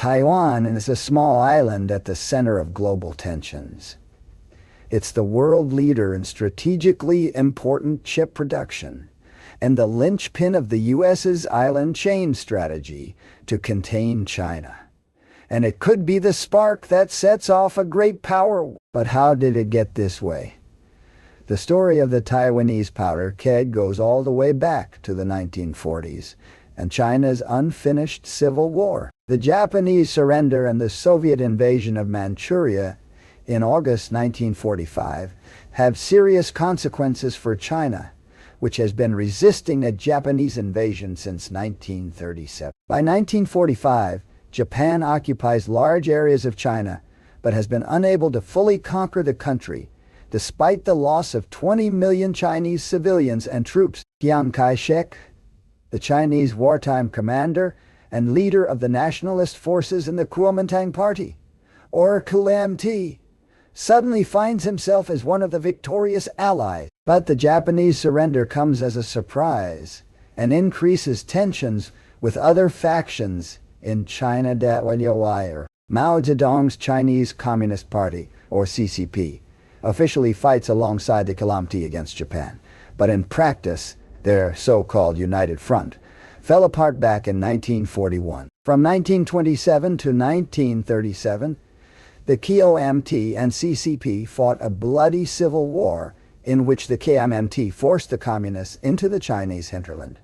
Taiwan is a small island at the center of global tensions. It's the world leader in strategically important chip production and the linchpin of the U.S.'s island chain strategy to contain China. And it could be the spark that sets off a great power war. But how did it get this way? The story of the Taiwanese powder keg goes all the way back to the 1940s and China's unfinished civil war. The Japanese surrender and the Soviet invasion of Manchuria in August 1945 have serious consequences for China, which has been resisting a Japanese invasion since 1937. By 1945, Japan occupies large areas of China, but has been unable to fully conquer the country, despite the loss of 20 million Chinese civilians and troops. Chiang Kai-shek, the Chinese wartime commander and leader of the nationalist forces in the Kuomintang party, or KMT, suddenly finds himself as one of the victorious allies. But the Japanese surrender comes as a surprise and increases tensions with other factions in China. Mao Zedong's Chinese Communist Party, or CCP, officially fights alongside the KMT against Japan, but in practice, their so-called United Front fell apart back in 1941. From 1927 to 1937, the KMT and CCP fought a bloody civil war in which the KMT forced the communists into the Chinese hinterland.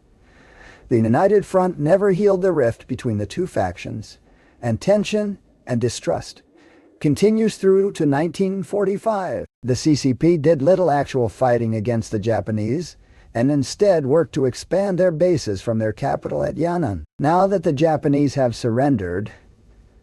The United Front never healed the rift between the two factions, and tension and distrust continues through to 1945. The CCP did little actual fighting against the Japanese, and instead worked to expand their bases from their capital at Yan'an. Now that the Japanese have surrendered,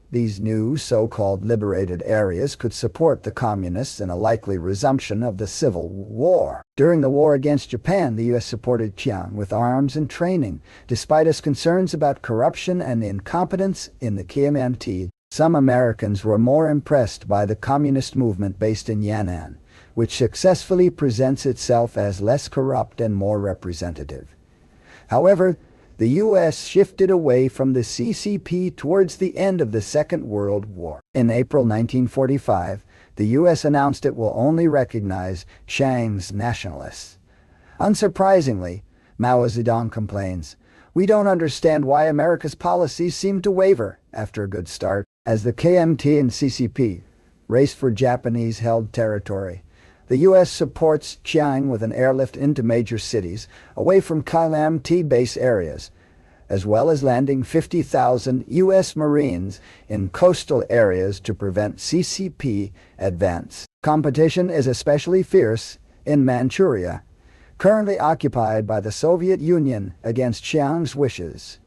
these new so-called liberated areas could support the communists in a likely resumption of the Civil War. During the war against Japan, the U.S. supported Chiang with arms and training, despite its concerns about corruption and incompetence in the KMT. Some Americans were more impressed by the communist movement based in Yan'an, which successfully presents itself as less corrupt and more representative. However, the U.S. shifted away from the CCP towards the end of the Second World War. In April 1945, the U.S. announced it will only recognize Chiang's nationalists. Unsurprisingly, Mao Zedong complains, "We don't understand why America's policies seem to waver after a good start." As the KMT and CCP race for Japanese-held territory, the U.S. supports Chiang with an airlift into major cities, away from KMT base areas, as well as landing 50,000 U.S. Marines in coastal areas to prevent CCP advance. Competition is especially fierce in Manchuria, currently occupied by the Soviet Union against Chiang's wishes.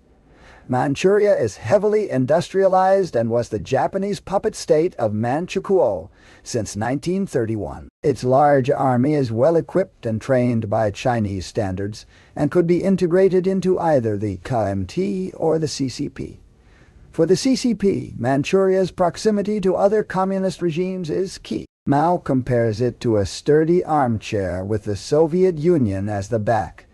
Manchuria is heavily industrialized and was the Japanese puppet state of Manchukuo since 1931. Its large army is well equipped and trained by Chinese standards and could be integrated into either the KMT or the CCP. For the CCP, Manchuria's proximity to other communist regimes is key. Mao compares it to a sturdy armchair with the Soviet Union as the back,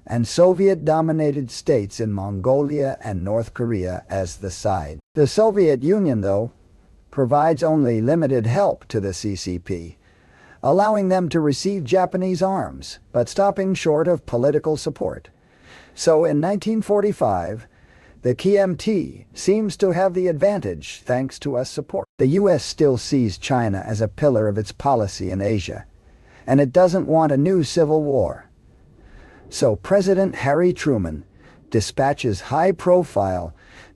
and Soviet-dominated states in Mongolia and North Korea as the side. The Soviet Union, though, provides only limited help to the CCP, allowing them to receive Japanese arms, but stopping short of political support. So in 1945, the KMT seems to have the advantage thanks to US support. The US still sees China as a pillar of its policy in Asia, and it doesn't want a new civil war. So President Harry Truman dispatches high-profile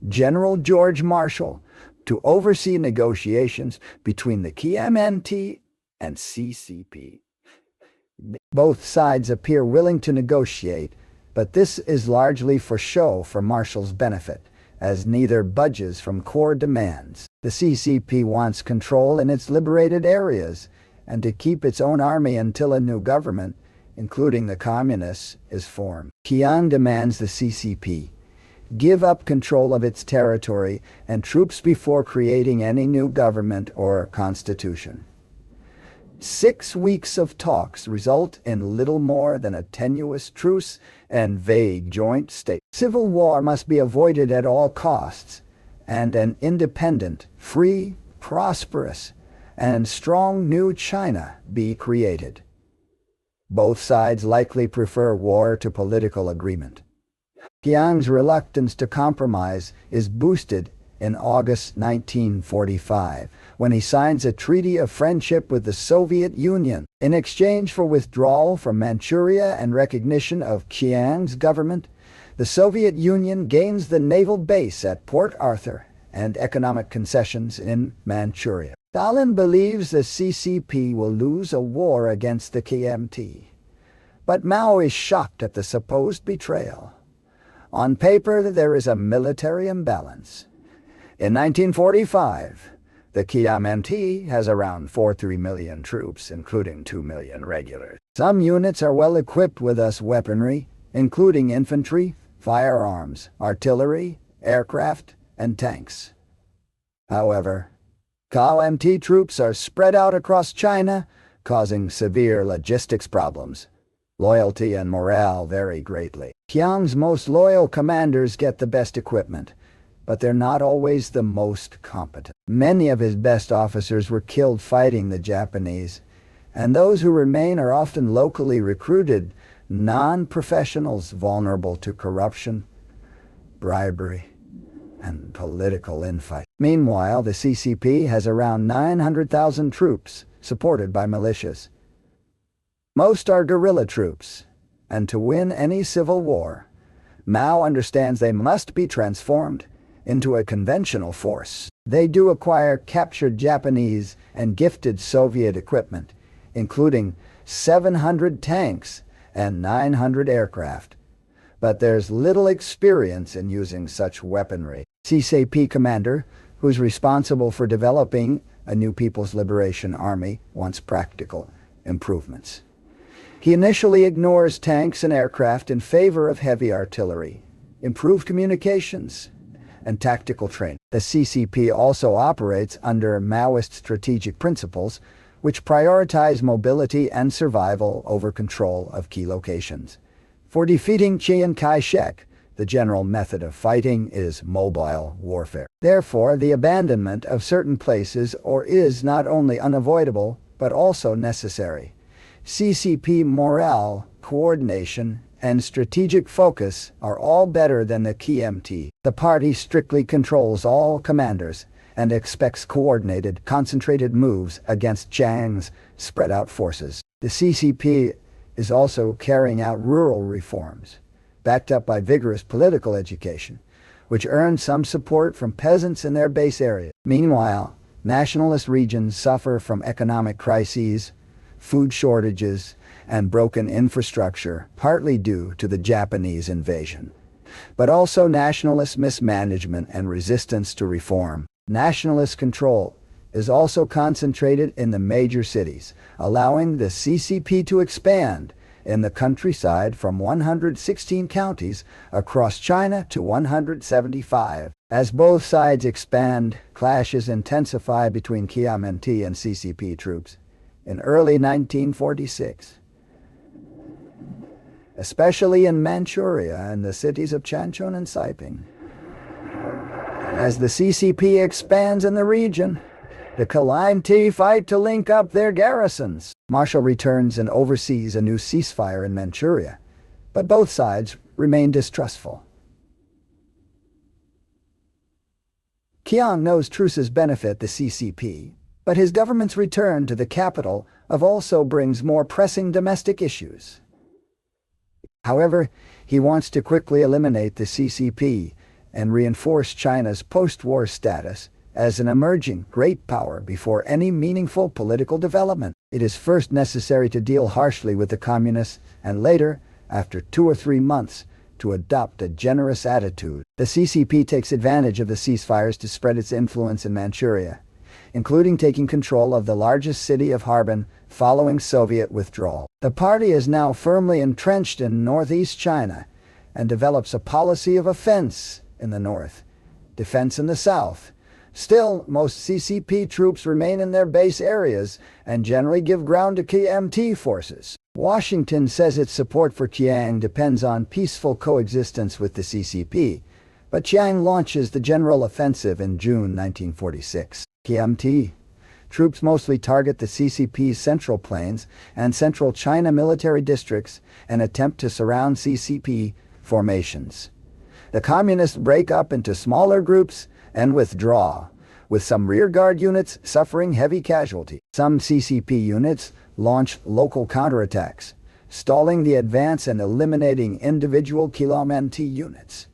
General George Marshall to oversee negotiations between the KMT and CCP. Both sides appear willing to negotiate, but this is largely for show for Marshall's benefit, as neither budges from core demands. The CCP wants control in its liberated areas and to keep its own army until a new government, including the communists, is formed. Chiang demands the CCP give up control of its territory and troops before creating any new government or constitution. 6 weeks of talks result in little more than a tenuous truce and vague joint state. Civil war must be avoided at all costs, and an independent, free, prosperous, and strong new China be created. Both sides likely prefer war to political agreement. Chiang's reluctance to compromise is boosted in August 1945, when he signs a treaty of friendship with the Soviet Union. In exchange for withdrawal from Manchuria and recognition of Chiang's government, the Soviet Union gains the naval base at Port Arthur and economic concessions in Manchuria. Stalin believes the CCP will lose a war against the KMT, but Mao is shocked at the supposed betrayal. On paper, there is a military imbalance. In 1945, the KMT has around 43 million troops, including 2 million regulars. Some units are well equipped with US weaponry, including infantry, firearms, artillery, aircraft, and tanks. However, KMT troops are spread out across China, causing severe logistics problems. Loyalty and morale vary greatly. Chiang's most loyal commanders get the best equipment, but they're not always the most competent. Many of his best officers were killed fighting the Japanese, and those who remain are often locally recruited non-professionals vulnerable to corruption, bribery, and political infight. Meanwhile, the CCP has around 900,000 troops, supported by militias. Most are guerrilla troops, and to win any civil war, Mao understands they must be transformed into a conventional force. They do acquire captured Japanese and gifted Soviet equipment, including 700 tanks and 900 aircraft. But there's little experience in using such weaponry. CCP commander, who's responsible for developing a new People's Liberation Army, wants practical improvements. He initially ignores tanks and aircraft in favor of heavy artillery, improved communications, and tactical training. The CCP also operates under Maoist strategic principles, which prioritize mobility and survival over control of key locations. For defeating Chiang Kai-shek, the general method of fighting is mobile warfare. Therefore, the abandonment of certain places is not only unavoidable, but also necessary. CCP morale, coordination, and strategic focus are all better than the KMT. The party strictly controls all commanders and expects coordinated, concentrated moves against Chiang's spread-out forces. The CCP is also carrying out rural reforms, backed up by vigorous political education, which earns some support from peasants in their base area. Meanwhile, nationalist regions suffer from economic crises, food shortages, and broken infrastructure, partly due to the Japanese invasion, but also nationalist mismanagement and resistance to reform. Nationalist control is also concentrated in the major cities, allowing the CCP to expand in the countryside from 116 counties across China to 175. As both sides expand, clashes intensify between KMT and CCP troops. In early 1946, especially in Manchuria and the cities of Changchun and Saiping. As the CCP expands in the region, the KMT fight to link up their garrisons. Marshall returns and oversees a new ceasefire in Manchuria, but both sides remain distrustful. Chiang knows truces benefit the CCP, but his government's return to the capital also brings more pressing domestic issues. However, he wants to quickly eliminate the CCP and reinforce China's post-war status as an emerging great power before any meaningful political development. It is first necessary to deal harshly with the communists and later, after 2 or 3 months, to adopt a generous attitude. The CCP takes advantage of the ceasefires to spread its influence in Manchuria, including taking control of the largest city of Harbin following Soviet withdrawal. The party is now firmly entrenched in northeast China and develops a policy of offense in the north, defense in the south. Still, most CCP troops remain in their base areas and generally give ground to KMT forces. Washington says its support for Chiang depends on peaceful coexistence with the CCP, But Chiang launches the general offensive in June 1946. KMT troops mostly target the CCP's Central Plains and Central China military districts and attempt to surround CCP formations. The Communists break up into smaller groups and withdraw, with some rearguard units suffering heavy casualties. Some CCP units launch local counterattacks, stalling the advance and eliminating individual Kuomintang units.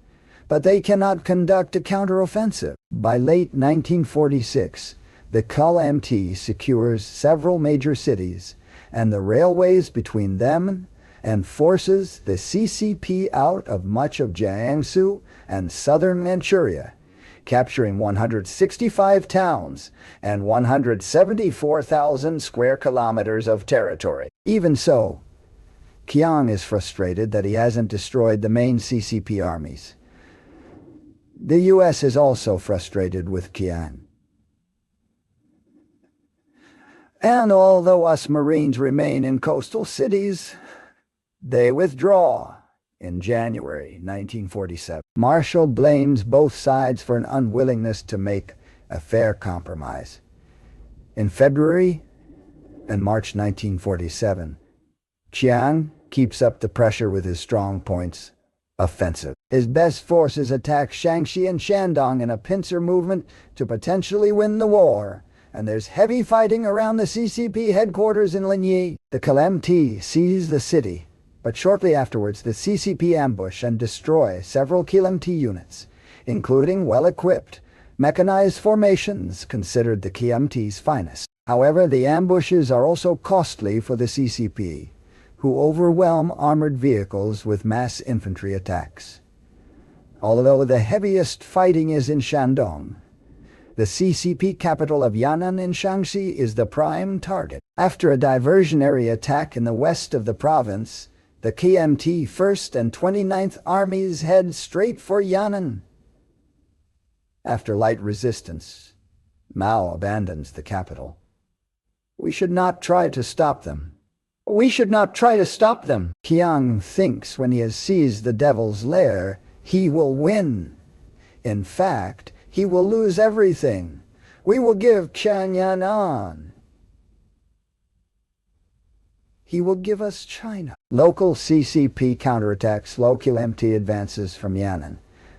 But they cannot conduct a counteroffensive. By late 1946, the KMT secures several major cities and the railways between them and forces the CCP out of much of Jiangsu and southern Manchuria, capturing 165 towns and 174,000 square kilometers of territory. Even so, Chiang is frustrated that he hasn't destroyed the main CCP armies. The U.S. is also frustrated with Chiang. And although us Marines remain in coastal cities, they withdraw in January 1947. Marshall blames both sides for an unwillingness to make a fair compromise. In February and March 1947, Chiang keeps up the pressure with his strong points offensive. His best forces attack Shaanxi and Shandong in a pincer movement to potentially win the war, and there's heavy fighting around the CCP headquarters in Linyi. The KMT seize the city, but shortly afterwards the CCP ambush and destroy several KMT units, including well-equipped, mechanized formations considered the KMT's finest. However, the ambushes are also costly for the CCP, who overwhelm armored vehicles with mass infantry attacks. Although the heaviest fighting is in Shandong, the CCP capital of Yan'an in Shaanxi is the prime target. After a diversionary attack in the west of the province, the KMT 1st and 29th Armies head straight for Yan'an. After light resistance, Mao abandons the capital. We should not try to stop them. We should not try to stop them. Chiang thinks when he has seized the Devil's Lair, he will win. In fact, he will lose everything. We will give Yan'an. He will give us China. Local CCP counterattacks slow KMT advances from Yan'an,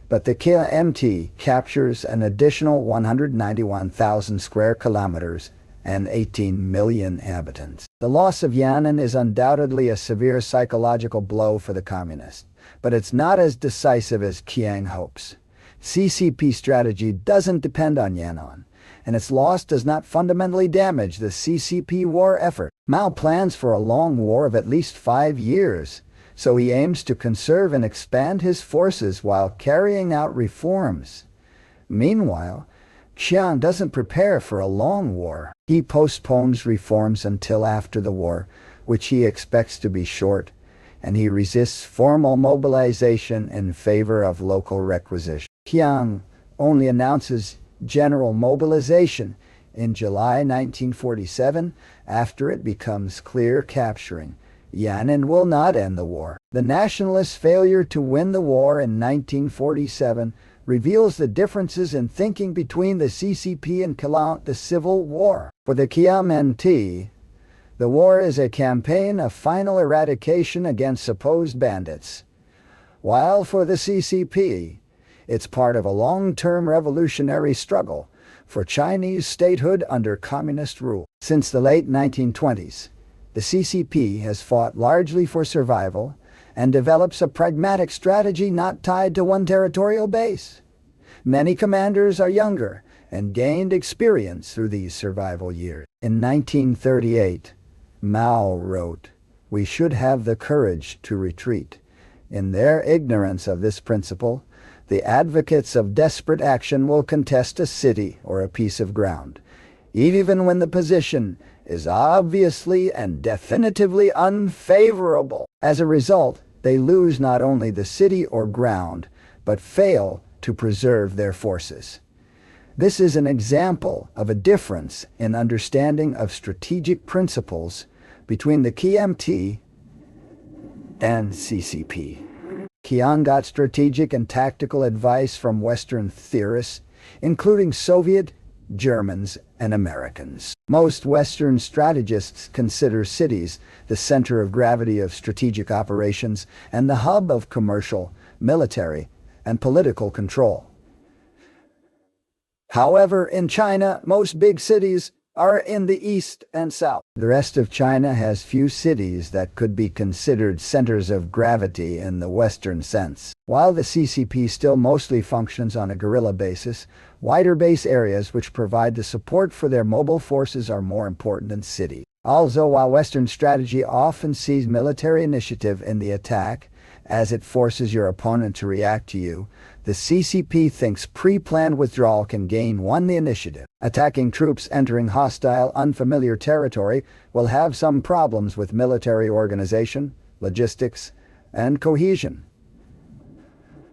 but the KMT captures an additional 191,000 square kilometers and 18 million inhabitants. The loss of Yan'an is undoubtedly a severe psychological blow for the Communists, but it's not as decisive as Chiang hopes. CCP strategy doesn't depend on Yan'an, and its loss does not fundamentally damage the CCP war effort. Mao plans for a long war of at least 5 years, so he aims to conserve and expand his forces while carrying out reforms. Meanwhile, Chiang doesn't prepare for a long war. He postpones reforms until after the war, which he expects to be short, and he resists formal mobilization in favor of local requisition. Chiang only announces general mobilization in July 1947 after it becomes clear capturing Yan'an will not end the war. The Nationalists' failure to win the war in 1947 reveals the differences in thinking between the CCP and the Civil War. For the KMT, the war is a campaign of final eradication against supposed bandits, while for the CCP, it's part of a long-term revolutionary struggle for Chinese statehood under communist rule. Since the late 1920s, the CCP has fought largely for survival and develops a pragmatic strategy not tied to one territorial base. Many commanders are younger and gained experience through these survival years. In 1938, Mao wrote, "We should have the courage to retreat." In their ignorance of this principle, the advocates of desperate action will contest a city or a piece of ground, even when the position is obviously and definitively unfavorable. As a result, they lose not only the city or ground, but fail to preserve their forces. This is an example of a difference in understanding of strategic principles between the KMT and CCP. Chiang got strategic and tactical advice from Western theorists, including Soviet, Germans, and Americans. Most Western strategists consider cities the center of gravity of strategic operations and the hub of commercial, military, and political control. However, in China, most big cities are in the east and south. The rest of China has few cities that could be considered centers of gravity in the Western sense. While the CCP still mostly functions on a guerrilla basis, wider base areas which provide the support for their mobile forces are more important than cities. Also, while Western strategy often sees military initiative in the attack, as it forces your opponent to react to you, the CCP thinks pre-planned withdrawal can gain one the initiative. Attacking troops entering hostile, unfamiliar territory will have some problems with military organization, logistics, and cohesion.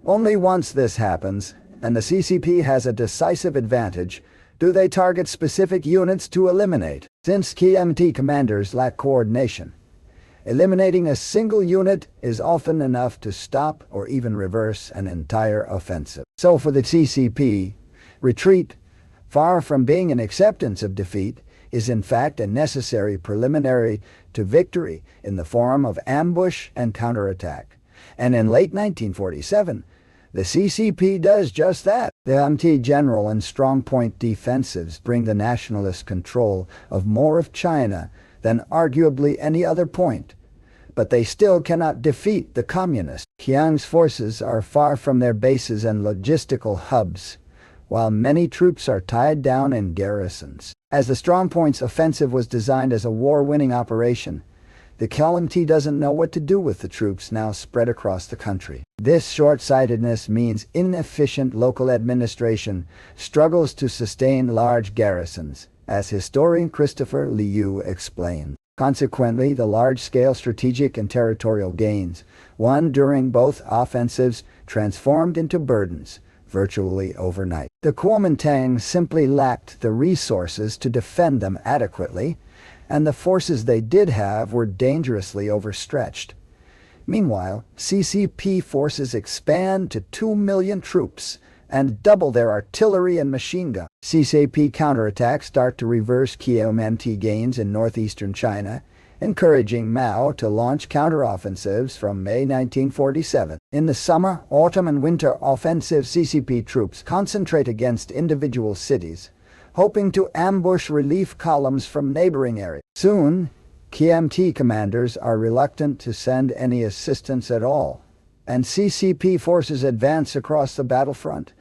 Only once this happens, and the CCP has a decisive advantage, do they target specific units to eliminate. Since KMT commanders lack coordination, eliminating a single unit is often enough to stop or even reverse an entire offensive. So for the CCP, retreat, far from being an acceptance of defeat, is in fact a necessary preliminary to victory in the form of ambush and counterattack. And in late 1947, the CCP does just that. The anti-general and strong-point defensives bring the nationalist control of more of China than arguably any other point. But they still cannot defeat the communists. Chiang's forces are far from their bases and logistical hubs, while many troops are tied down in garrisons. As the Strongpoints offensive was designed as a war-winning operation, the KMT doesn't know what to do with the troops now spread across the country. This short-sightedness means inefficient local administration struggles to sustain large garrisons, as historian Christopher Liu explained. Consequently, the large-scale strategic and territorial gains, won during both offensives, transformed into burdens virtually overnight. The Kuomintang simply lacked the resources to defend them adequately, and the forces they did have were dangerously overstretched. Meanwhile, CCP forces expand to 2 million troops and double their artillery and machine guns. CCP counterattacks start to reverse KMT gains in northeastern China, encouraging Mao to launch counteroffensives from May 1947. In the summer, autumn, and winter offensive, CCP troops concentrate against individual cities, hoping to ambush relief columns from neighboring areas. Soon, KMT commanders are reluctant to send any assistance at all, and CCP forces advance across the battlefront,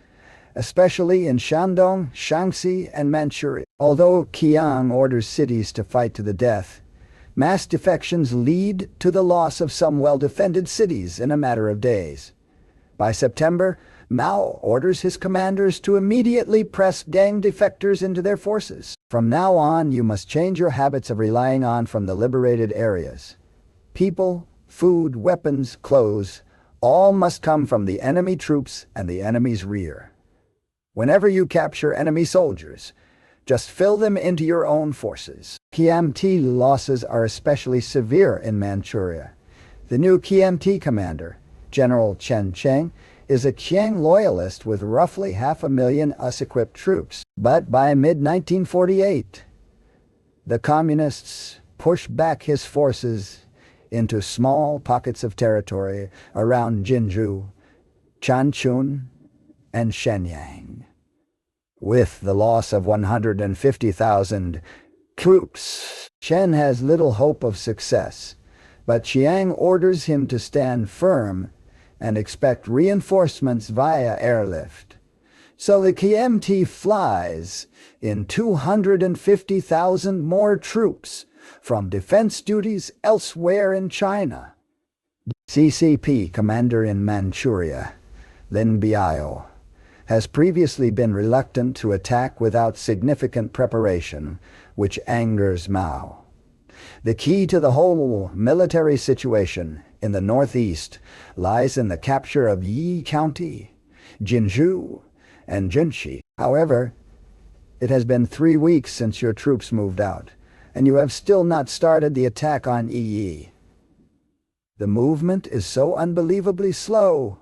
especially in Shandong, Shaanxi, and Manchuria. Although Chiang orders cities to fight to the death, mass defections lead to the loss of some well-defended cities in a matter of days. By September, Mao orders his commanders to immediately press Deng defectors into their forces. From now on, you must change your habits of relying on from the liberated areas. People, food, weapons, clothes, all must come from the enemy troops and the enemy's rear. Whenever you capture enemy soldiers, just fill them into your own forces. KMT losses are especially severe in Manchuria. The new KMT commander, General Chen Cheng, is a Chiang loyalist with roughly 500,000 US-equipped troops. But by mid-1948, the communists push back his forces into small pockets of territory around Jinzhou, Changchun, and Shenyang. With the loss of 150,000 troops, Chen has little hope of success, but Chiang orders him to stand firm and expect reinforcements via airlift. So the KMT flies in 250,000 more troops from defense duties elsewhere in China. CCP commander in Manchuria, Lin Biao, has previously been reluctant to attack without significant preparation, which angers Mao. The key to the whole military situation in the northeast lies in the capture of Yi County, Jinzhou, and Junshi. However, it has been 3 weeks since your troops moved out, and you have still not started the attack on Yi. The movement is so unbelievably slow.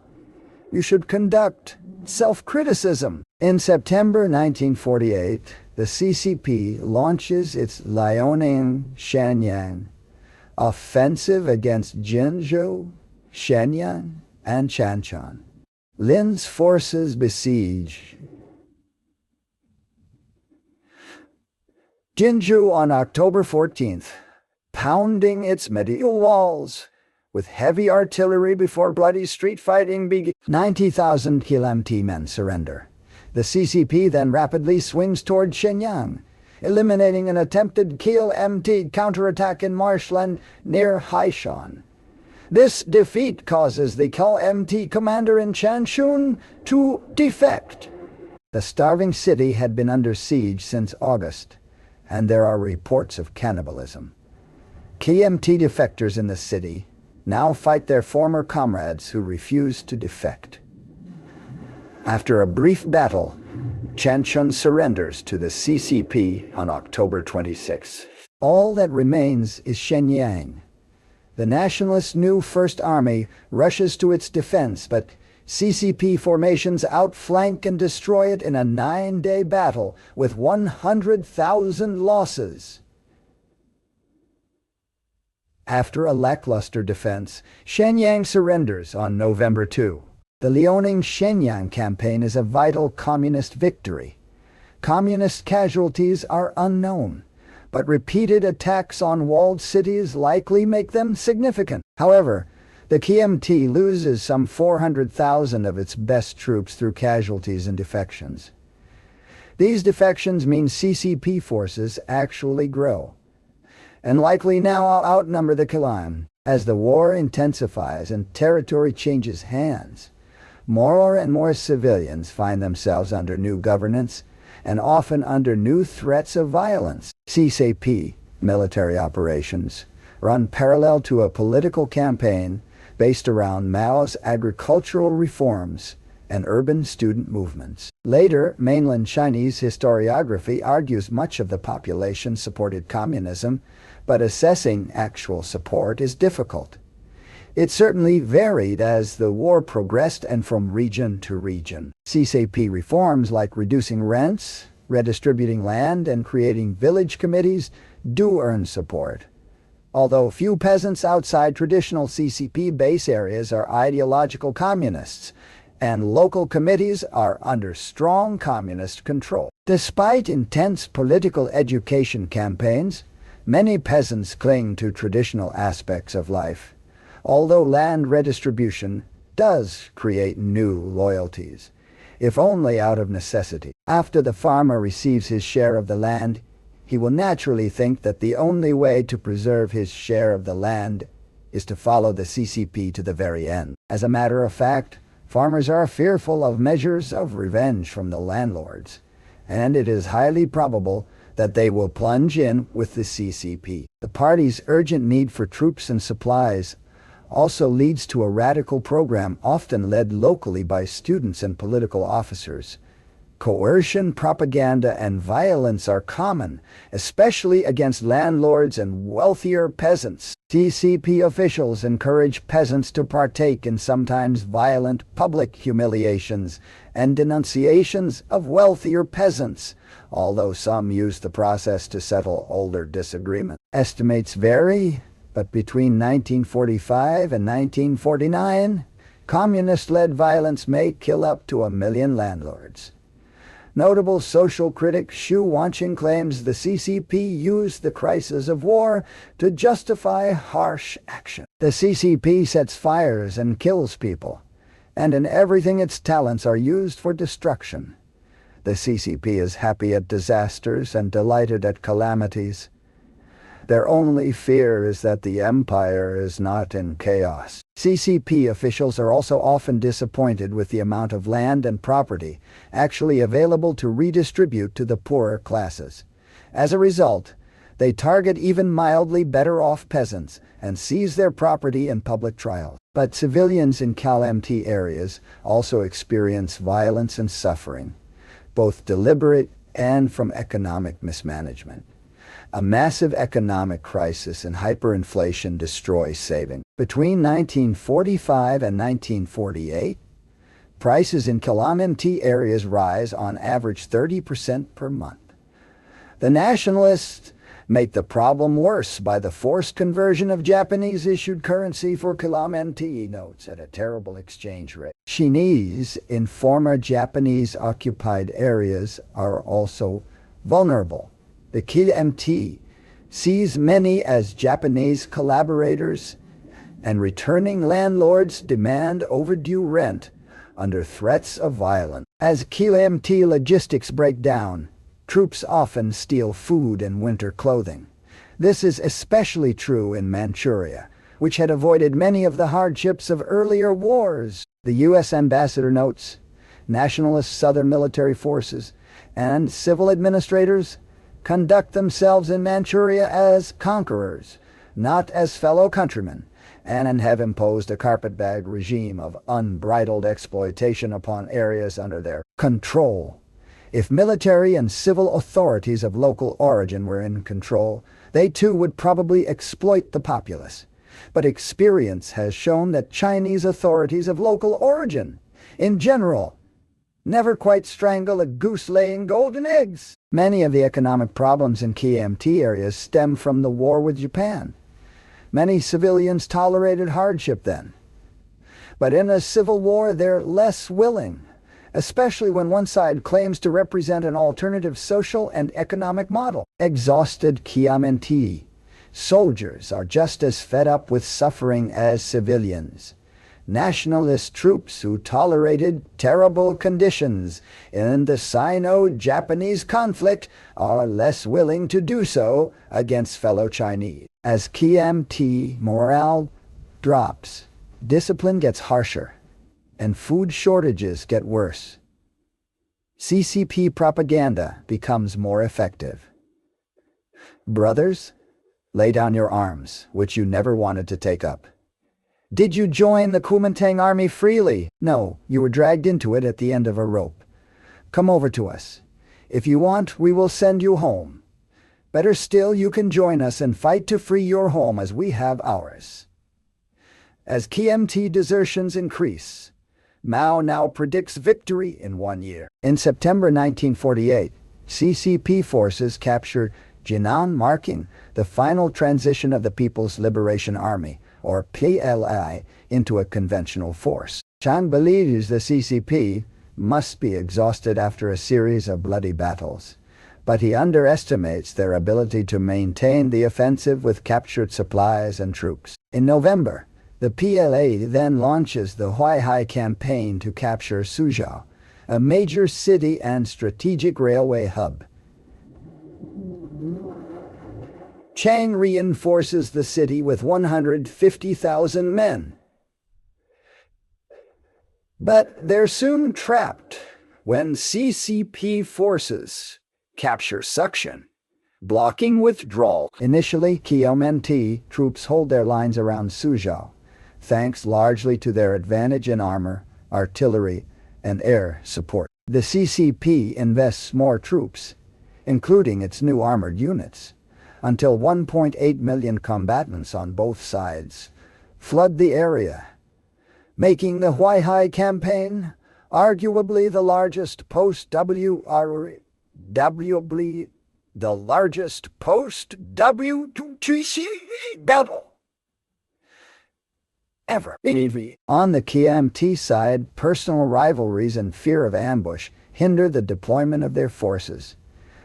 You should conduct self-criticism. In September 1948, the CCP launches its Liaoning Shenyang offensive against Jinzhou, Shenyang, and Changchun. Lin's forces besiege Jinzhou on October 14th, pounding its medieval walls with heavy artillery before bloody street fighting began. 90,000 KMT men surrender. The CCP then rapidly swings toward Shenyang, eliminating an attempted KMT counterattack in marshland near Haishan. This defeat causes the KMT commander in Changchun to defect. The starving city had been under siege since August, and there are reports of cannibalism. KMT defectors in the city now fight their former comrades who refused to defect. After a brief battle, Changchun surrenders to the CCP on October 26. All that remains is Shenyang. The Nationalists' new First Army rushes to its defense, but CCP formations outflank and destroy it in a 9-day battle with 100,000 losses. After a lackluster defense, Shenyang surrenders on November 2. The Liaoning Shenyang campaign is a vital communist victory. Communist casualties are unknown, but repeated attacks on walled cities likely make them significant. However, the KMT loses some 400,000 of its best troops through casualties and defections. These defections mean CCP forces actually grow, and likely now outnumber the KLM. As the war intensifies and territory changes hands, more and more civilians find themselves under new governance and often under new threats of violence. CCP military operations run parallel to a political campaign based around Mao's agricultural reforms and urban student movements. Later, mainland Chinese historiography argues much of the population supported communism, but assessing actual support is difficult. It certainly varied as the war progressed and from region to region. CCP reforms like reducing rents, redistributing land, and creating village committees do earn support. Although few peasants outside traditional CCP base areas are ideological communists, and local committees are under strong communist control. Despite intense political education campaigns, many peasants cling to traditional aspects of life, although land redistribution does create new loyalties, if only out of necessity. After the farmer receives his share of the land, he will naturally think that the only way to preserve his share of the land is to follow the CCP to the very end. As a matter of fact, farmers are fearful of measures of revenge from the landlords, and it is highly probable that they will plunge in with the CCP. The party's urgent need for troops and supplies also leads to a radical program often led locally by students and political officers. Coercion, propaganda, and violence are common, especially against landlords and wealthier peasants. CCP officials encourage peasants to partake in sometimes violent public humiliations and denunciations of wealthier peasants, although some use the process to settle older disagreements. Estimates vary, but between 1945 and 1949, communist-led violence may kill up to 1 million landlords. Notable social critic Xu Wanqing claims the CCP used the crisis of war to justify harsh action. The CCP sets fires and kills people, and in everything its talents are used for destruction. The CCP is happy at disasters and delighted at calamities. Their only fear is that the empire is not in chaos. CCP officials are also often disappointed with the amount of land and property actually available to redistribute to the poorer classes. As a result, they target even mildly better-off peasants and seize their property in public trials. But civilians in KMT areas also experience violence and suffering, both deliberate and from economic mismanagement. A massive economic crisis and hyperinflation destroy savings. Between 1945 and 1948, prices in Kuomintang areas rise on average 30% per month. The Nationalists make the problem worse by the forced conversion of Japanese-issued currency for Kuomintang notes at a terrible exchange rate. Chinese in former Japanese-occupied areas are also vulnerable. The KMT sees many as Japanese collaborators, and returning landlords demand overdue rent under threats of violence. As KMT logistics break down, troops often steal food and winter clothing. This is especially true in Manchuria, which had avoided many of the hardships of earlier wars. The U.S. ambassador notes, nationalist Southern military forces and civil administrators conduct themselves in Manchuria as conquerors, not as fellow countrymen, and have imposed a carpetbag regime of unbridled exploitation upon areas under their control. If military and civil authorities of local origin were in control, they too would probably exploit the populace. But experience has shown that Chinese authorities of local origin, in general, never quite strangle a goose laying golden eggs. Many of the economic problems in KMT areas stem from the war with Japan. Many civilians tolerated hardship then. But in a civil war, they're less willing, especially when one side claims to represent an alternative social and economic model. Exhausted KMT soldiers are just as fed up with suffering as civilians. Nationalist troops who tolerated terrible conditions in the Sino-Japanese conflict are less willing to do so against fellow Chinese. As KMT morale drops, discipline gets harsher, and food shortages get worse. CCP propaganda becomes more effective. Brothers, lay down your arms, which you never wanted to take up. Did you join the Kuomintang army freely? No, you were dragged into it at the end of a rope. Come over to us. If you want, we will send you home. Better still, you can join us and fight to free your home as we have ours. As KMT desertions increase, Mao now predicts victory in 1 year. In September 1948, CCP forces captured Jinan, marking the final transition of the People's Liberation Army, or PLA, into a conventional force. Chiang believes the CCP must be exhausted after a series of bloody battles, but he underestimates their ability to maintain the offensive with captured supplies and troops. In November, the PLA then launches the Huaihai campaign to capture Suzhou, a major city and strategic railway hub. Chiang reinforces the city with 150,000 men. But they're soon trapped when CCP forces capture Suction, blocking withdrawal. Initially, KMT troops hold their lines around Suzhou, thanks largely to their advantage in armor, artillery, and air support. The CCP invests more troops, including its new armored units, until 1.8 million combatants on both sides flood the area, making the Huaihai campaign arguably the largest post-WTC battle ever. On the KMT side, personal rivalries and fear of ambush hinder the deployment of their forces.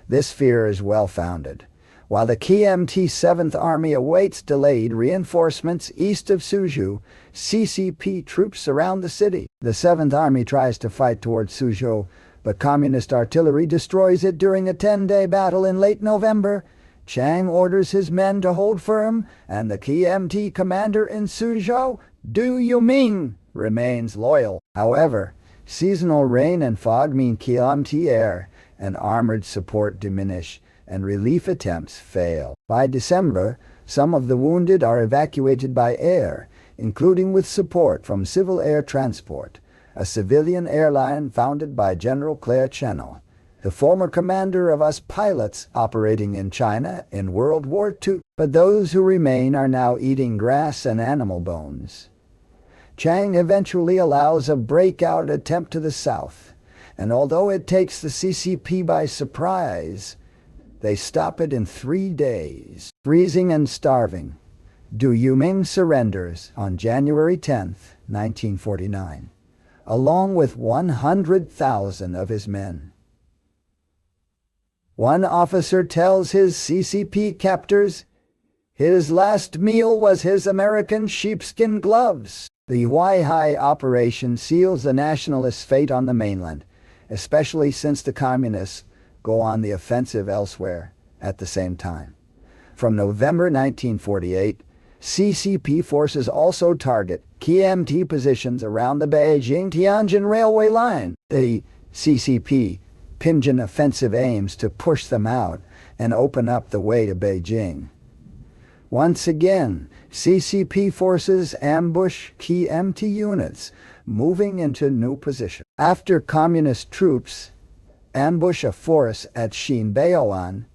This fear is well-founded. While the KMT 7th Army awaits delayed reinforcements east of Suzhou, CCP troops surround the city. The 7th Army tries to fight towards Suzhou, but Communist artillery destroys it during a 10-day battle in late November. Chiang orders his men to hold firm, and the KMT commander in Suzhou, Du Yuming, remains loyal. However, seasonal rain and fog mean KMT air and armored support diminish, and relief attempts fail. By December, some of the wounded are evacuated by air, including with support from Civil Air Transport, a civilian airline founded by General Claire Chennault. the former commander of us pilots operating in China in World War II. But those who remain are now eating grass and animal bones. Chiang eventually allows a breakout attempt to the south, and although it takes the CCP by surprise, they stop it in 3 days. Freezing and starving, Du Yuming surrenders on January 10, 1949, along with 100,000 of his men. One officer tells his CCP captors his last meal was his American sheepskin gloves. The Huaihai operation seals the nationalists' fate on the mainland, especially since the communists go on the offensive elsewhere at the same time. From November 1948, CCP forces also target KMT positions around the Beijing-Tianjin railway line. The CCP Pinjin offensive aims to push them out and open up the way to Beijing. Once again, CCP forces ambush KMT units, moving into new position. After communist troops ambush a force at Xinbeiuan,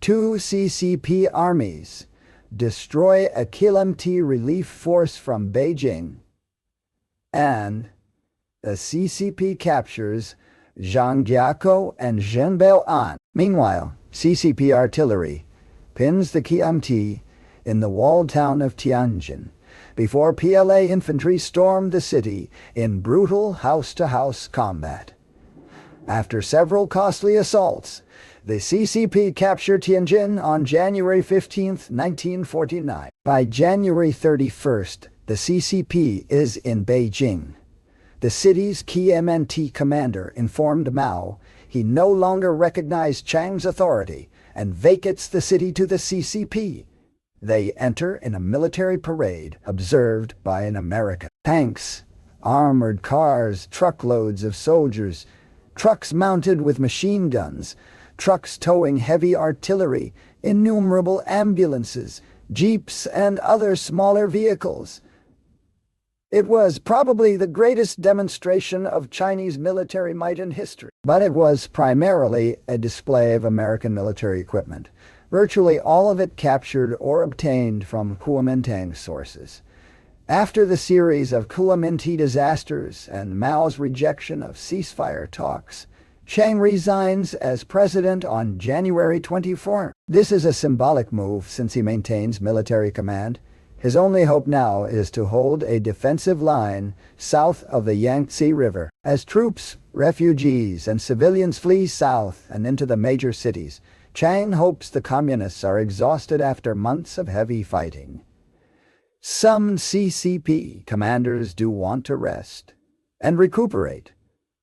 2 CCP armies destroy a KMT relief force from Beijing, and the CCP captures Zhangjiakou and Zhenbeiuan. Meanwhile, CCP artillery pins the KMT in the walled town of Tianjin before PLA infantry stormed the city in brutal house-to-house combat. After several costly assaults, the CCP captured Tianjin on January 15, 1949. By January 31st, the CCP is in Beijing. The city's KMT commander informed Mao he no longer recognized Chiang's authority and vacates the city to the CCP. They enter in a military parade observed by an American. Tanks, armored cars, truckloads of soldiers, trucks mounted with machine guns, trucks towing heavy artillery, innumerable ambulances, jeeps, and other smaller vehicles. It was probably the greatest demonstration of Chinese military might in history, but it was primarily a display of American military equipment, virtually all of it captured or obtained from Kuomintang sources. After the series of Kuomintang disasters and Mao's rejection of ceasefire talks, Chiang resigns as president on January 24. This is a symbolic move since he maintains military command. His only hope now is to hold a defensive line south of the Yangtze River. As troops, refugees, and civilians flee south and into the major cities, Chiang hopes the communists are exhausted after months of heavy fighting. Some CCP commanders do want to rest and recuperate,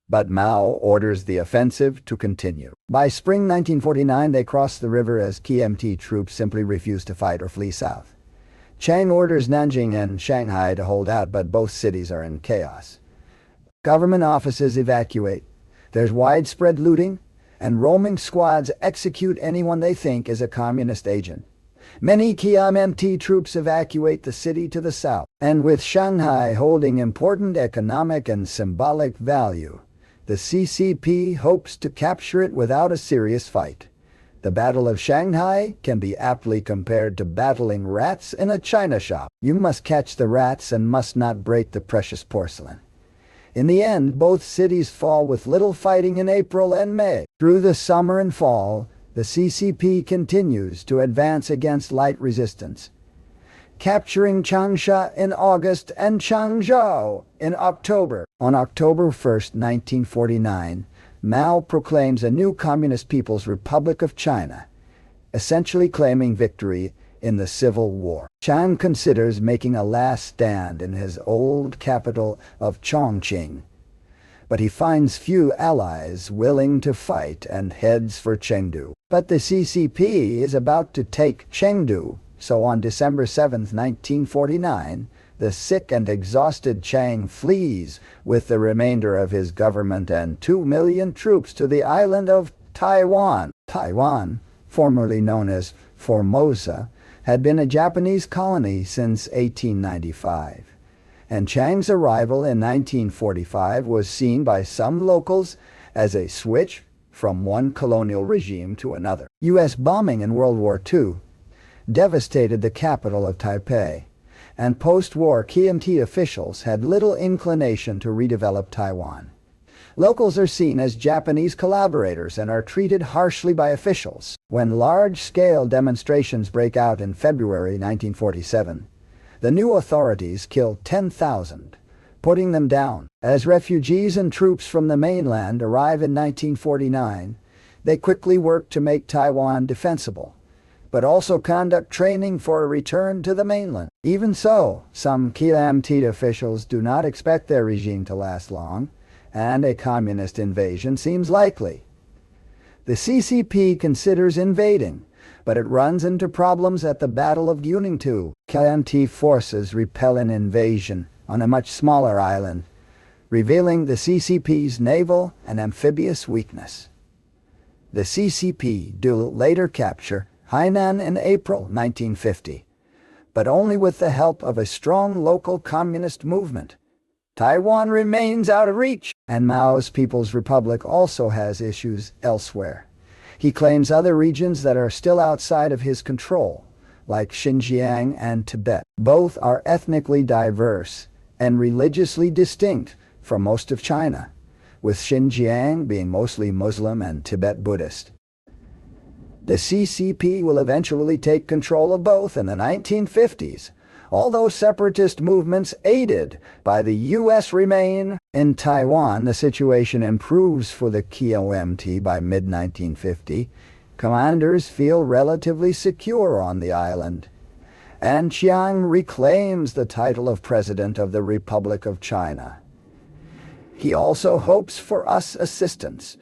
but Mao orders the offensive to continue. By spring 1949, they cross the river as KMT troops simply refuse to fight or flee south. Chiang orders Nanjing and Shanghai to hold out, but both cities are in chaos. Government offices evacuate. There's widespread looting, and roaming squads execute anyone they think is a communist agent. Many KMT troops evacuate the city to the south, and with Shanghai holding important economic and symbolic value, the CCP hopes to capture it without a serious fight. The Battle of Shanghai can be aptly compared to battling rats in a china shop. You must catch the rats and must not break the precious porcelain. In the end, both cities fall with little fighting in April and May. Through the summer and fall, the CCP continues to advance against light resistance, capturing Changsha in August and Changzhou in October. On October 1, 1949, Mao proclaims a new Communist People's Republic of China, essentially claiming victory in the Civil War. Chiang considers making a last stand in his old capital of Chongqing, but he finds few allies willing to fight and heads for Chengdu. But the CCP is about to take Chengdu, so on December 7, 1949, the sick and exhausted Chiang flees with the remainder of his government and 2 million troops to the island of Taiwan. Taiwan, formerly known as Formosa, had been a Japanese colony since 1895, and Chiang's arrival in 1945 was seen by some locals as a switch from one colonial regime to another. U.S. bombing in World War II devastated the capital of Taipei, and post-war KMT officials had little inclination to redevelop Taiwan. Locals are seen as Japanese collaborators and are treated harshly by officials. When large-scale demonstrations break out in February 1947, the new authorities kill 10,000, putting them down. As refugees and troops from the mainland arrive in 1949, they quickly work to make Taiwan defensible, but also conduct training for a return to the mainland. Even so, some KMT officials do not expect their regime to last long, and a communist invasion seems likely. The CCP considers invading, but it runs into problems at the Battle of Kuomintang. KMT forces repel an invasion on a much smaller island, revealing the CCP's naval and amphibious weakness. The CCP do later capture Hainan in April 1950, but only with the help of a strong local communist movement. Taiwan remains out of reach, and Mao's People's Republic also has issues elsewhere. He claims other regions that are still outside of his control, like Xinjiang and Tibet. Both are ethnically diverse and religiously distinct from most of China, with Xinjiang being mostly Muslim and Tibet Buddhist. The CCP will eventually take control of both in the 1950s, although separatist movements aided by the U.S. remain. In Taiwan, the situation improves for the KMT by mid-1950. Commanders feel relatively secure on the island, and Chiang reclaims the title of President of the Republic of China. He also hopes for US assistance,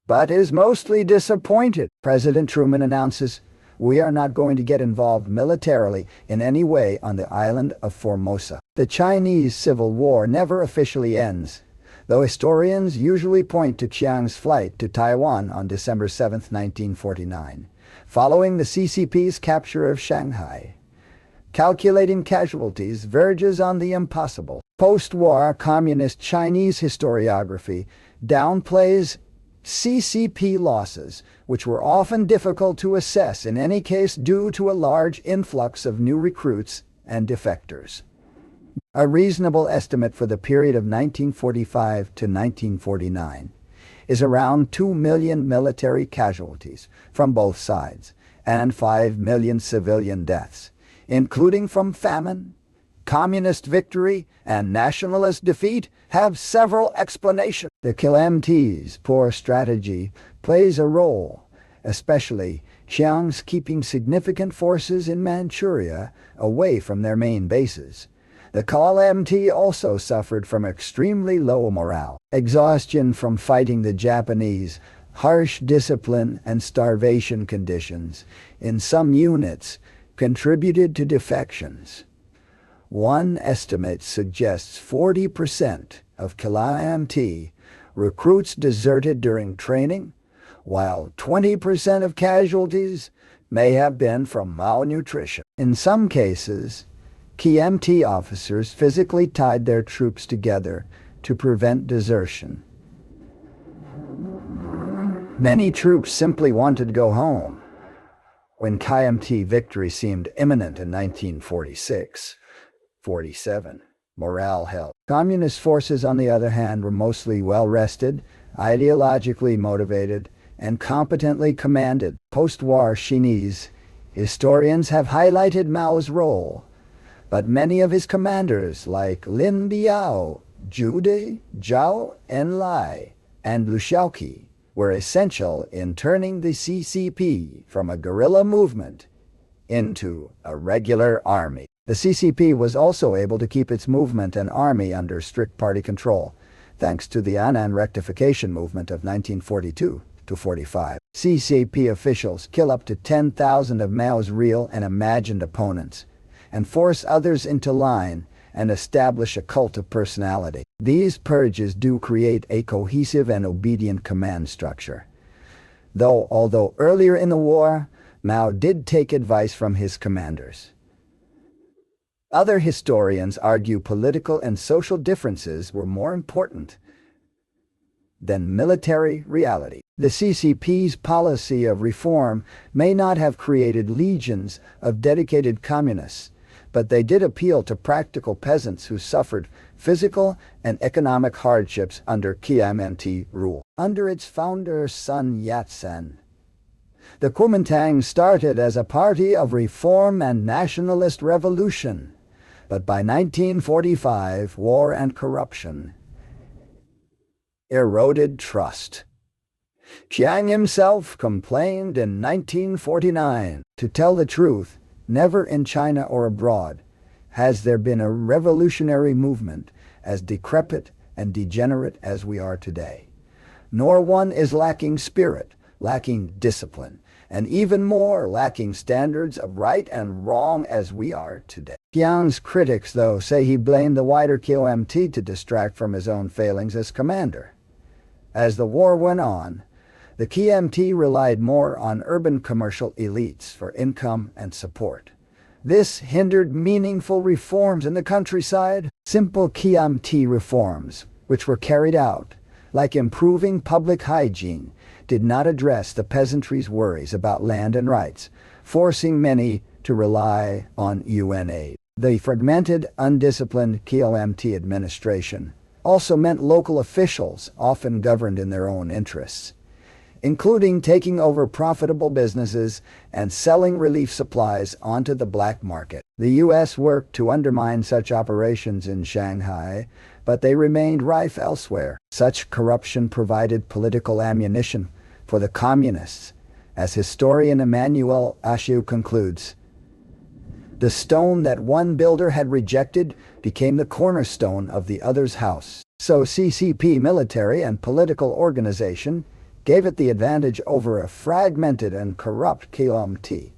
but is mostly disappointed. President Truman announces, "We are not going to get involved militarily in any way on the island of Formosa." The Chinese Civil War never officially ends, though historians usually point to Chiang's flight to Taiwan on December 7, 1949, following the CCP's capture of Shanghai. Calculating casualties verges on the impossible. Post-war communist Chinese historiography downplays CCP losses, which were often difficult to assess in any case due to a large influx of new recruits and defectors. A reasonable estimate for the period of 1945 to 1949 is around 2 million military casualties from both sides and 5 million civilian deaths, including from famine. Communist victory and nationalist defeat have several explanations. The KMT's poor strategy plays a role, especially Chiang's keeping significant forces in Manchuria away from their main bases. The KMT also suffered from extremely low morale, exhaustion from fighting the Japanese, harsh discipline and starvation conditions in some units contributed to defections. One estimate suggests 40% of KMT recruits deserted during training, while 20% of casualties may have been from malnutrition. In some cases, KMT officers physically tied their troops together to prevent desertion. Many troops simply wanted to go home. When KMT victory seemed imminent in 1946-47, morale held. Communist forces, on the other hand, were mostly well-rested, ideologically motivated, and competently commanded. Post-war Chinese historians have highlighted Mao's role, but many of his commanders, like Lin Biao, Zhu De, Zhao Enlai, and Liu Shaoqi, were essential in turning the CCP from a guerrilla movement into a regular army. The CCP was also able to keep its movement and army under strict party control, thanks to the Annan Rectification movement of 1942-45. CCP officials kill up to 10,000 of Mao's real and imagined opponents, and force others into line and establish a cult of personality. These purges do create a cohesive and obedient command structure. Although earlier in the war, Mao did take advice from his commanders. Other historians argue political and social differences were more important than military reality. The CCP's policy of reform may not have created legions of dedicated communists, but they did appeal to practical peasants who suffered physical and economic hardships under Kuomintang rule. Under its founder Sun Yat-sen, the Kuomintang started as a party of reform and nationalist revolution, but by 1945, war and corruption eroded trust. Chiang himself complained in 1949, "To tell the truth, never in China or abroad has there been a revolutionary movement as decrepit and degenerate as we are today. Nor one is lacking spirit, lacking discipline, and even more lacking standards of right and wrong as we are today." Chiang's critics, though, say he blamed the wider KMT to distract from his own failings as commander. As the war went on, the KMT relied more on urban commercial elites for income and support. This hindered meaningful reforms in the countryside. Simple KMT reforms, which were carried out, like improving public hygiene, did not address the peasantry's worries about land and rights, forcing many to rely on UN aid. The fragmented, undisciplined KMT administration also meant local officials often governed in their own interests, including taking over profitable businesses and selling relief supplies onto the black market. The U.S. worked to undermine such operations in Shanghai, but they remained rife elsewhere. Such corruption provided political ammunition for the communists, as historian Emmanuel Ashu concludes. The stone that one builder had rejected became the cornerstone of the other's house. So CCP military and political organization gave it the advantage over a fragmented and corrupt KMT.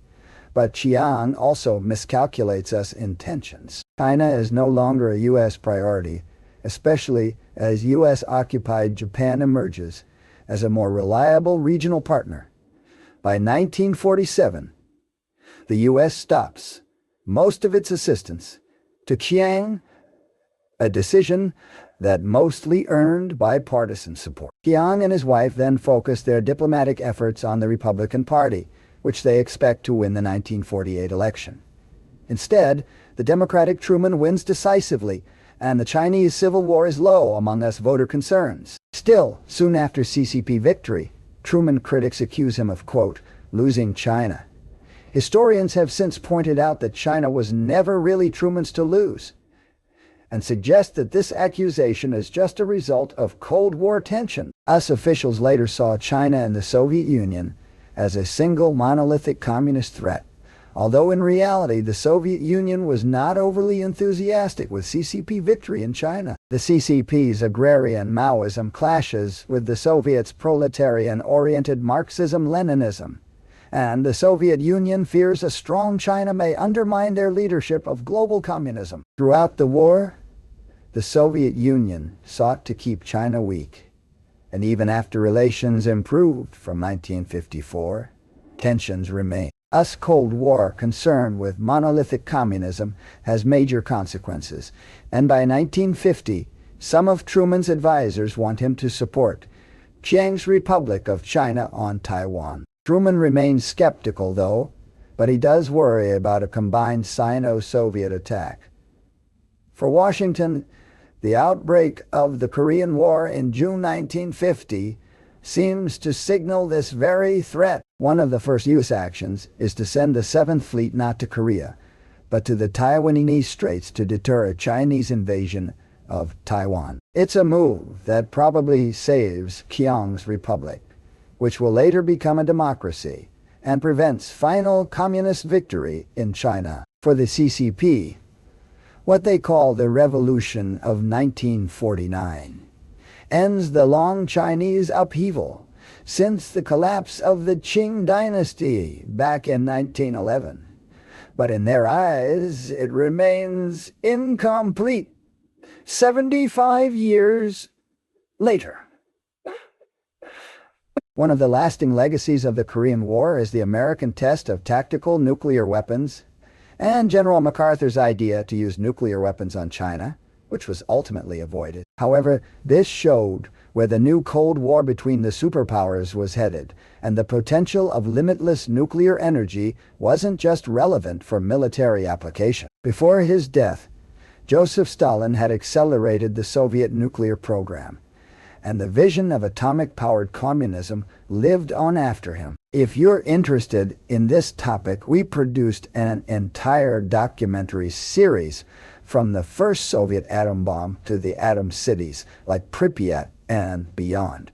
But Chiang also miscalculates us intentions. China is no longer a U.S. priority, especially as U.S.-occupied Japan emerges as a more reliable regional partner. By 1947, the U.S. stops most of its assistance to Chiang, a decision that mostly earned bipartisan support. Chiang and his wife then focused their diplomatic efforts on the Republican Party, which they expect to win the 1948 election. Instead, the Democratic Truman wins decisively, and the Chinese Civil War is low among us voter concerns. Still, soon after CCP victory, Truman critics accuse him of, quote, losing China. Historians have since pointed out that China was never really Truman's to lose, and suggest that this accusation is just a result of Cold War tension. US officials later saw China and the Soviet Union as a single monolithic communist threat, although in reality the Soviet Union was not overly enthusiastic with CCP victory in China. The CCP's agrarian Maoism clashes with the Soviets' proletarian-oriented Marxism-Leninism, and the Soviet Union fears a strong China may undermine their leadership of global communism. Throughout the war, the Soviet Union sought to keep China weak, and even after relations improved from 1954, tensions remain. US Cold War concern with monolithic communism has major consequences, and by 1950, some of Truman's advisors want him to support Chiang's Republic of China on Taiwan. Truman remains skeptical, though, but he does worry about a combined Sino-Soviet attack. For Washington, the outbreak of the Korean War in June 1950 seems to signal this very threat. One of the first U.S. actions is to send the 7th Fleet not to Korea, but to the Taiwanese Straits to deter a Chinese invasion of Taiwan. It's a move that probably saves Chiang's republic, which will later become a democracy, and prevents final communist victory in China. For the CCP, what they call the Revolution of 1949 ends the long Chinese upheaval since the collapse of the Qing dynasty back in 1911. But in their eyes, it remains incomplete 75 years later. One of the lasting legacies of the Korean War is the American test of tactical nuclear weapons and General MacArthur's idea to use nuclear weapons on China, which was ultimately avoided. However, this showed where the new Cold War between the superpowers was headed, and the potential of limitless nuclear energy wasn't just relevant for military application. Before his death, Joseph Stalin had accelerated the Soviet nuclear program, and the vision of atomic-powered communism lived on after him. If you're interested in this topic, we produced an entire documentary series from the first Soviet atom bomb to the atom cities like Pripyat and beyond.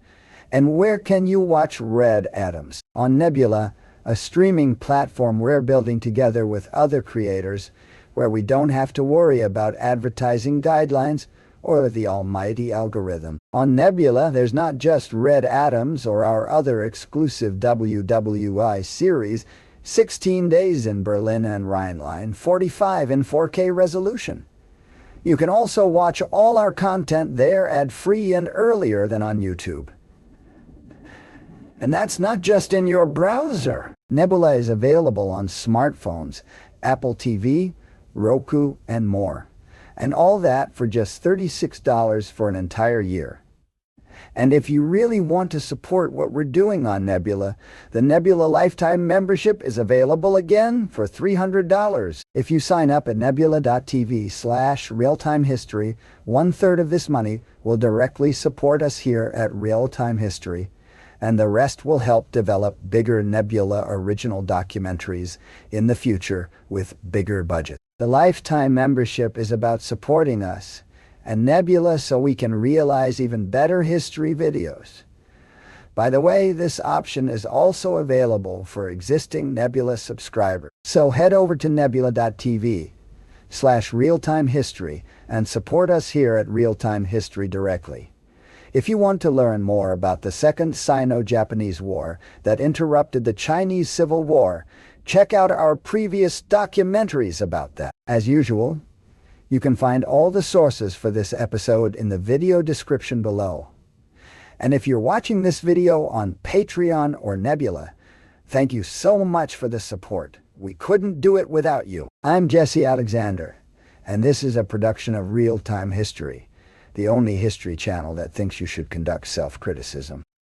And where can you watch Red Atoms? On Nebula, a streaming platform we're building together with other creators, where we don't have to worry about advertising guidelines or the almighty algorithm. On Nebula, there's not just Red Atoms or our other exclusive WWI series, 16 Days in Berlin and Rhineline, 45 in 4K resolution. You can also watch all our content there ad-free and earlier than on YouTube. And that's not just in your browser. Nebula is available on smartphones, Apple TV, Roku, and more. And all that for just $36 for an entire year. And if you really want to support what we're doing on Nebula, the Nebula Lifetime membership is available again for $300. If you sign up at nebula.tv/realtimehistory, 1/3 of this money will directly support us here at Real Time History, and the rest will help develop bigger Nebula original documentaries in the future with bigger budgets. The Lifetime membership is about supporting us and Nebula so we can realize even better history videos. By the way, this option is also available for existing Nebula subscribers. So head over to nebula.tv/realtimehistory and support us here at Real Time History directly. If you want to learn more about the Second Sino-Japanese War that interrupted the Chinese Civil War, check out our previous documentaries about that. As usual, you can find all the sources for this episode in the video description below. And if you're watching this video on Patreon or Nebula, thank you so much for the support. We couldn't do it without you. I'm Jesse Alexander, and this is a production of Real Time History, the only history channel that thinks you should conduct self-criticism.